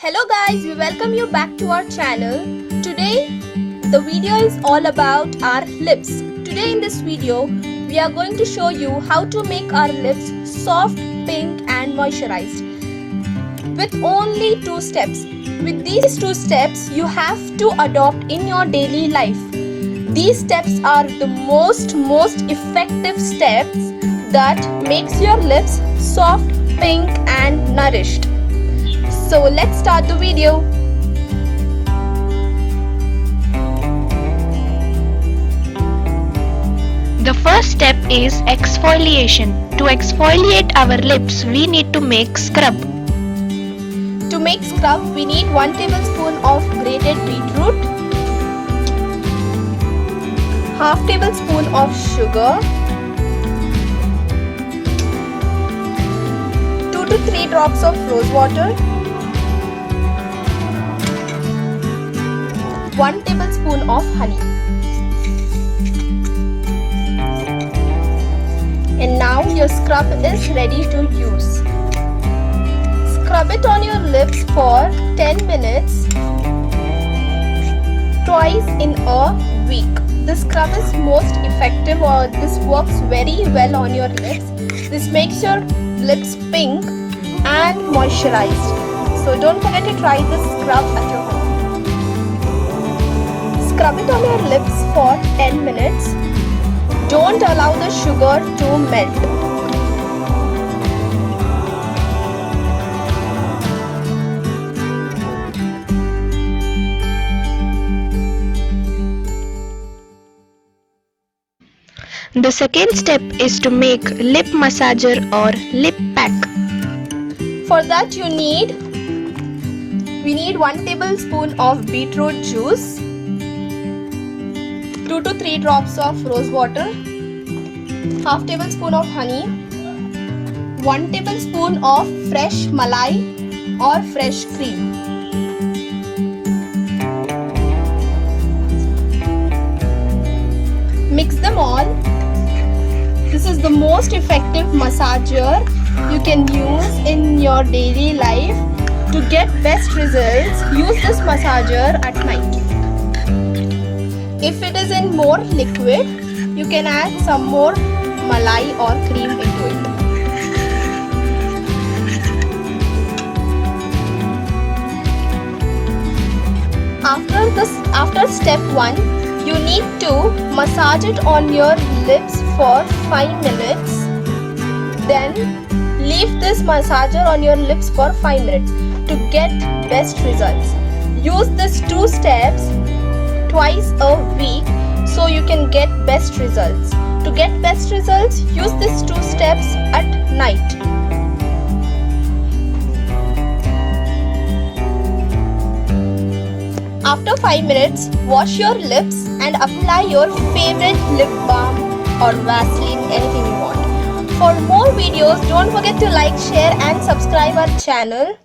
Hello guys, we welcome you back to our channel. Today the video is all about our lips. Today in this video we are going to show you how to make our lips soft, pink and moisturized with only 2 steps. With these 2 steps you have to adopt in your daily life. These steps are the most effective steps that makes your lips soft, pink and nourished. So let's start the video. The first step is exfoliation. To exfoliate our lips, we need to make scrub. To make scrub, we need 1 tablespoon of grated beetroot, half tablespoon of sugar, 2 to 3 drops of rose water, 1 tablespoon of honey. And now your scrub is ready to use. Scrub it on your lips for 10 minutes twice in a week. This scrub is most effective, or this works very well on your lips. This makes your lips pink and moisturized. So don't forget to try this scrub at your home. Scrub it on your lips for 10 minutes. Don't allow the sugar to melt. The second step is to make lip massager or lip pack. For that we need 1 tablespoon of beetroot juice, 2 to 3 drops of rose water, half tablespoon of honey, 1 tablespoon of fresh malai or fresh cream. Mix them all. This is the most effective massager you can use in your daily life. To get best results, use this massager at night. If it is in more liquid, you can add some more malai or cream into it. After step 1, you need to massage it on your lips for 5 minutes. Then leave this massager on your lips for 5 minutes to get best results. Use these 2 steps twice a week so you can get best results. To get best results, use these 2 steps at night. After 5 minutes, wash your lips and apply your favorite lip balm or Vaseline, anything you want. For more videos, don't forget to like, share and subscribe our channel.